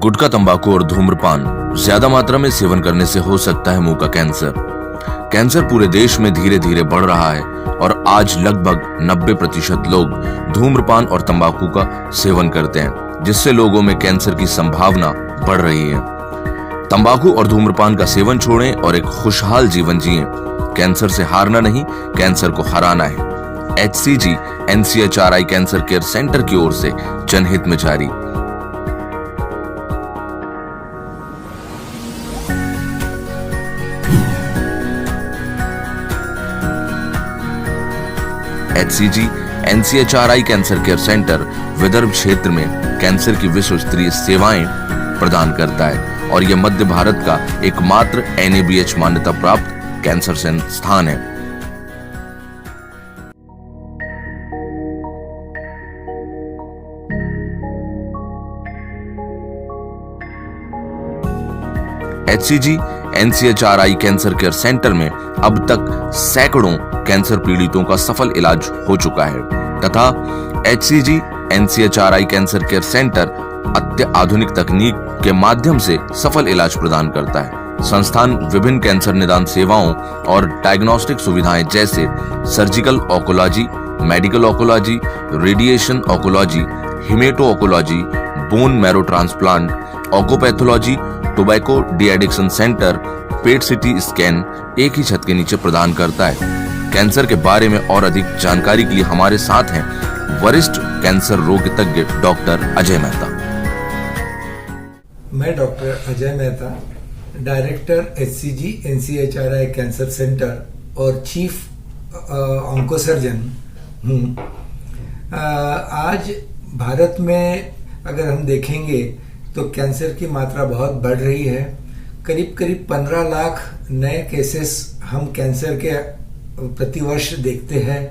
गुटखा, तंबाकू और धूम्रपान ज्यादा मात्रा में सेवन करने से हो सकता है मुंह का कैंसर। कैंसर पूरे देश में धीरे धीरे बढ़ रहा है और आज लगभग 90% लोग धूम्रपान और तंबाकू का सेवन करते हैं, जिससे लोगों में कैंसर की संभावना बढ़ रही है। तंबाकू और धूम्रपान का सेवन छोड़ें और एक खुशहाल जीवन जिएं। कैंसर से हारना नहीं, कैंसर को हराना है। HCG NCHRI cancer care centre की ओर से जनहित में जारी। HCG NCHRI cancer care centre Vidarbha क्षेत्र में कैंसर की विश्व स्तरीय सेवाएं प्रदान करता है और यह मध्य भारत का एकमात्र NABH मान्यता प्राप्त कैंसर संस्थान है। HCG NCHRI cancer care centre में अब तक सैकड़ों कैंसर पीड़ितों का सफल इलाज हो चुका है तथा HCG NCHRI cancer care centre अत्याधुनिक तकनीक के माध्यम से सफल इलाज प्रदान करता है। संस्थान विभिन्न कैंसर निदान सेवाओं और डायग्नोस्टिक सुविधाएं जैसे surgical oncology, medical oncology, radiation oncology, hemato oncology, bone marrow transplant, oncopathology, tobacco de addiction centre, PET CT scan एक ही छत के नीचे प्रदान करता है। कैंसर के बारे में और अधिक जानकारी के लिए हमारे साथ हैं वरिष्ठ कैंसर रोगतज्ञ डॉक्टर अजय मेहता। मैं doctor Ajay Mehta, director HCG NCHRI cancer centre और चीफ ऑन्कोसर्जन हूँ। आज भारत में अगर हम देखेंगे तो कैंसर की मात्रा बहुत बढ़ रही है। करीब करीब 15 लाख नए केसेस हम कैंसर के प्रतिवर्ष देखते हैं।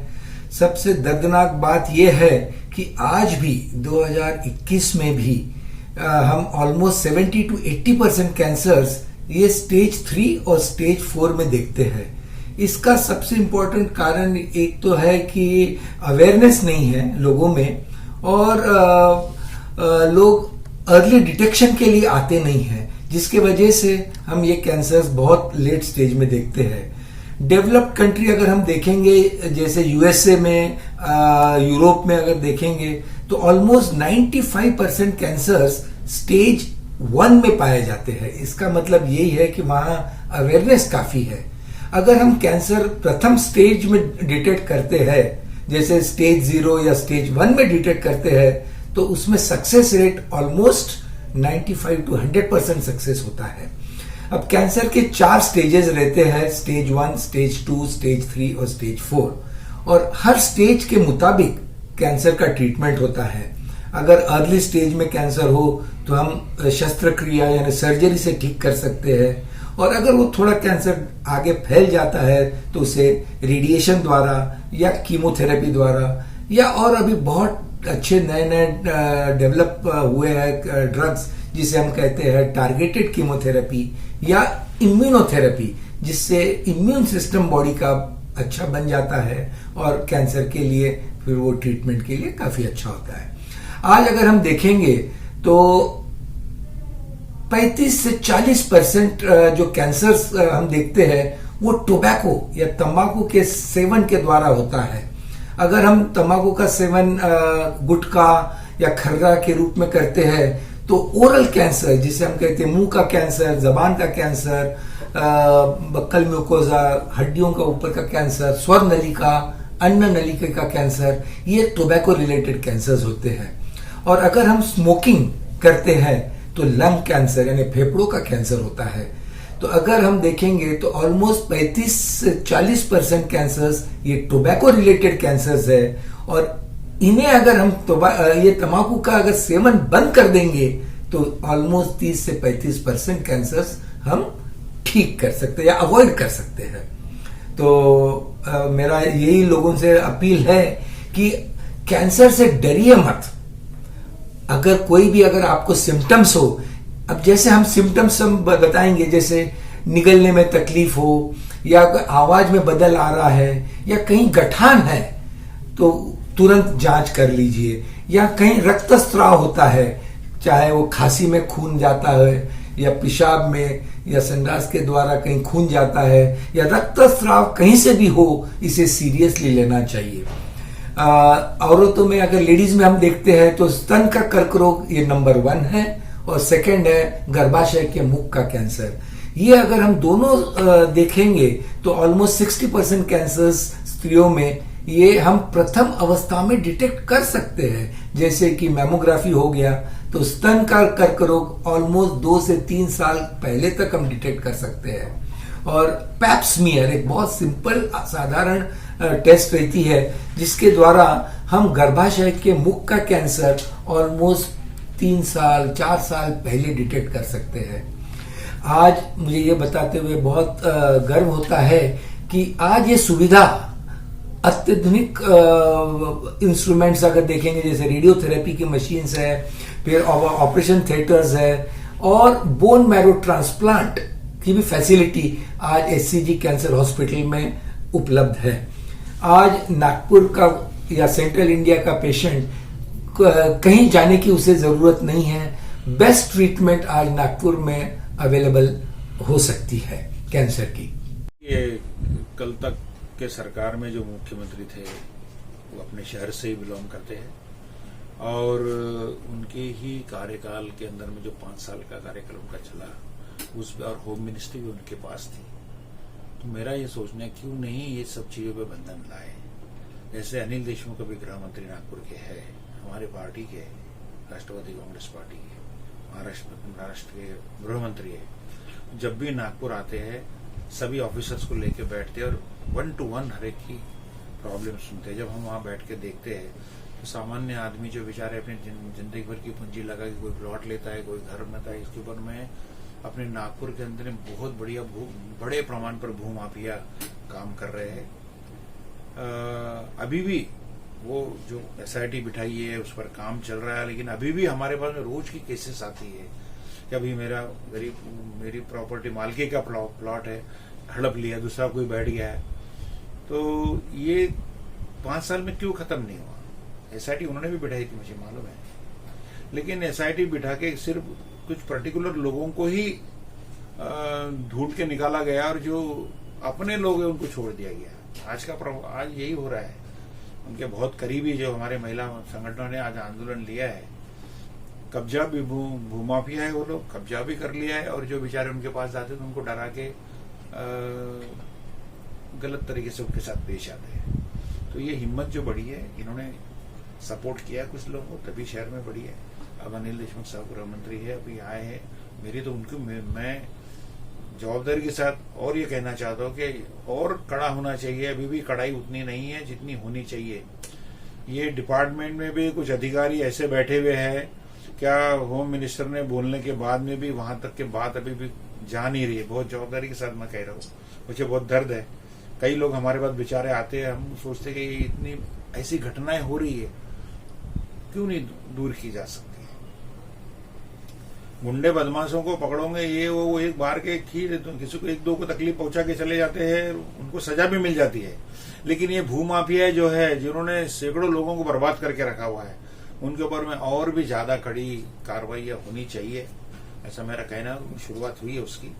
सबसे दर्दनाक बात यह है कि आज भी 2021 में भी हम ऑलमोस्ट 70 to 80% कैंसर्स ये स्टेज 3 और स्टेज 4 में देखते हैं। इसका सबसे इम्पोर्टेंट कारण एक तो है कि अवेयरनेस नहीं है लोगों में और लोग अर्ली डिटेक्शन के लिए आते नहीं हैं, जिसके वजह से हम ये कैंसर्स बहुत लेट स्टेज में देखते हैं। डेवलप्ड कंट्री अगर हम देखेंगे जैसे USA में, यूरोप में अगर देखेंगे तो ऑलमोस्ट 95% कैंसर्स स्टेज 1 में पाए जाते हैं। इसका मतलब यही है कि वहां अवेयरनेस काफी है। अगर हम कैंसर प्रथम स्टेज में डिटेक्ट करते हैं, जैसे स्टेज 0 या स्टेज 1 में डिटेक्ट करते हैं, तो उसमें success rate almost 95 to 100% success होता है। अब कैंसर के 4 स्टेजेस रहते हैं, स्टेज 1, स्टेज 2, स्टेज 3 और स्टेज 4, और हर स्टेज के मुताबिक कैंसर का ट्रीटमेंट होता है। अगर अर्ली स्टेज में कैंसर हो तो हम शस्त्रक्रिया यानी सर्जरी से ठीक कर सकते हैं, और अगर वो थोड़ा कैंसर आगे फैल जाता है तो उसे रेडिएशन द्वारा या कीमोथेरेपी द्वारा या और अभी बहुत अच्छे नए नए डेवलप हुए हैं ड्रग्स, जिसे हम कहते हैं टारगेटेड कीमोथेरेपी या इम्यूनोथेरेपी, जिससे इम्यून सिस्टम बॉडी का अच्छा बन जाता है और कैंसर के लिए फिर वो ट्रीटमेंट के लिए काफी अच्छा होता है। आज अगर हम देखेंगे तो 35 से 40% जो कैंसर्स हम देखते हैं वो टोबैको या तंबाकू के सेवन के द्वारा होता है। अगर हम तंबाकू का सेवन गुटखा या खर्रा के रूप में करते हैं तो ओरल कैंसर, जिसे हम कहते हैं मुंह का कैंसर, जबान का कैंसर, बक्कल म्यूकोजा, हड्डियों का ऊपर का कैंसर, स्वर नलिका, अन्न नलिका का कैंसर, ये टोबैको रिलेटेड कैंसर्स होते हैं। और अगर हम स्मोकिंग करते हैं तो लंग कैंसर यानी फेफड़ों का कैंसर होता है। तो अगर हम देखेंगे तो ऑलमोस्ट 35 से 40% कैंसर्स ये टोबैको रिलेटेड कैंसर्स है, और इन्हें अगर हम ये तंबाकू का अगर सेवन बंद कर देंगे तो ऑलमोस्ट 30 से 35% कैंसर्स हम ठीक कर सकते हैं या अवॉइड कर सकते हैं। तो मेरा यही लोगों से अपील है कि कैंसर से डरिए मत। अगर कोई भी अगर आपको सिम्टम्स हो, अब जैसे हम सिम्टम्स हम बताएंगे, जैसे निगलने में तकलीफ हो या आवाज में बदल आ रहा है या कहीं गठान है तो तुरंत जांच कर लीजिए, या कहीं रक्तस्राव होता है चाहे वो खांसी में खून जाता है या पेशाब में या संडास के द्वारा कहीं खून जाता है या रक्तस्राव कहीं से भी हो, इसे सीरियसली लेना चाहिए। औरतों में अगर लेडीज में हम देखते हैं तो स्तन का कर्क रोग ये नंबर 1 है और सेकंड है गर्भाशय के मुख का कैंसर। ये अगर हम दोनों देखेंगे तो ऑलमोस्ट 60% कैंसर्स स्त्रियों में ये हम प्रथम अवस्था में डिटेक्ट कर सकते हैं। जैसे कि मैमोग्राफी हो गया तो स्तन का कर्क रोग ऑलमोस्ट 2 से 3 साल पहले तक हम डिटेक्ट कर सकते हैं। और पैप्समियर एक बहुत सिंपल साधारण टेस्ट रहती है जिसके द्वारा हम गर्भाशय के मुख का कैंसर ऑलमोस्ट 3 साल 4 साल पहले डिटेक्ट कर सकते हैं। आज मुझे ये बताते हुए बहुत गर्व होता है कि आज ये सुविधा अत्याधुनिक इंस्ट्रूमेंट्स अगर देखेंगे, जैसे रेडियोथेरेपी की मशीन्स है, फिर ऑपरेशन थिएटर्स है और बोन मैरो ट्रांसप्लांट की भी फैसिलिटी आज एचसीजी कैंसर हॉस्पिटल में उपलब्ध है। आज नागपुर का या सेंट्रल इंडिया का पेशेंट कहीं जाने की उसे जरूरत नहीं है। बेस्ट ट्रीटमेंट आज नागपुर में अवेलेबल हो सकती है कैंसर की। ये कल तक के सरकार में जो मुख्यमंत्री थे वो अपने शहर से ही बिलोंग करते हैं और उनके ही कार्यकाल के अंदर में जो 5 साल का कार्यकाल उनका चला उस और होम मिनिस्ट्री भी उनके पास थी। तो मेरा ये सोचना है क्यों नहीं ये सब चीजों पे बंधन लाए। जैसे अनिल देशमुख अभी गृह मंत्री नागपुर के है, हमारे पार्टी के राष्ट्रवादी कांग्रेस पार्टी के महाराष्ट्र के गृह मंत्री है। जब भी नागपुर आते हैं सभी ऑफिसर्स को लेके बैठते हैं और 1 to 1 हर एक की प्रॉब्लम सुनते हैं। जब हम वहां बैठ के देखते हैं तो सामान्य आदमी जो बेचारे अपनी जिंदगी भर की पूंजी लगा के कोई प्लॉट लेता है, कोई घर बनाता है, इसके ऊपर में अपने नागपुर के अंदर बहुत बढ़िया बड़े प्रमाण पर भूमाफिया काम कर रहे हैं। अभी भी वो जो एसआईटी बिठाई है उस पर काम चल रहा है, लेकिन अभी भी हमारे पास में रोज की केसेस आती है कि अभी मेरी प्रॉपर्टी मालकी का प्लॉट है, हड़प लिया, दूसरा कोई बैठ गया है। तो ये 5 साल में क्यों खत्म नहीं हुआ? एसआईटी उन्होंने भी बिठाई थी, मुझे मालूम है, लेकिन एसआईटी बिठा के सिर्फ कुछ पर्टिकुलर लोगों को ही ढूंढ के निकाला गया और जो अपने लोग हैं उनको छोड़ दिया गया। आज यही हो रहा है। उनके बहुत करीबी जो हमारे महिला संगठनों ने आज आंदोलन लिया है, कब्जा भी भूमाफिया है, वो लोग कब्जा भी कर लिया है और जो बेचारे उनके पास जाते हैं तो उनको डरा के गलत तरीके से उनके साथ पेश आते हैं। तो ये हिम्मत जो बढ़ी है, इन्होंने सपोर्ट किया कुछ लोगों को, तभी शहर में बढ़ी है। अब अनिल देशमुख साहब गृह मंत्री है, अभी आए हैं, मेरी तो उनको मैं जवाबदारी के साथ और ये कहना चाहता हूँ कि और कड़ा होना चाहिए। अभी भी कड़ाई उतनी नहीं है जितनी होनी चाहिए। ये डिपार्टमेंट में भी कुछ अधिकारी ऐसे बैठे हुए हैं, क्या होम मिनिस्टर ने बोलने के बाद में भी वहां तक के बात अभी भी जा नहीं रही है। बहुत जवाबदारी के साथ मैं कह रहा हूँ, मुझे बहुत दर्द है। कई लोग हमारे पास बेचारे आते हैं, हम सोचते कि इतनी ऐसी घटनाएं हो रही है, क्यों नहीं दूर की जा सकती? गुंडे बदमाशों को पकड़ोगे, ये वो एक बार के खीर किसी को 1-2 को तकलीफ पहुंचा के चले जाते हैं, उनको सजा भी मिल जाती है। लेकिन ये भूमाफिया जो है, जिन्होंने सैकड़ों लोगों को बर्बाद करके रखा हुआ है, उनके ऊपर में और भी ज्यादा कड़ी कार्रवाई होनी चाहिए, ऐसा मेरा कहना। शुरुआत हुई है उसकी।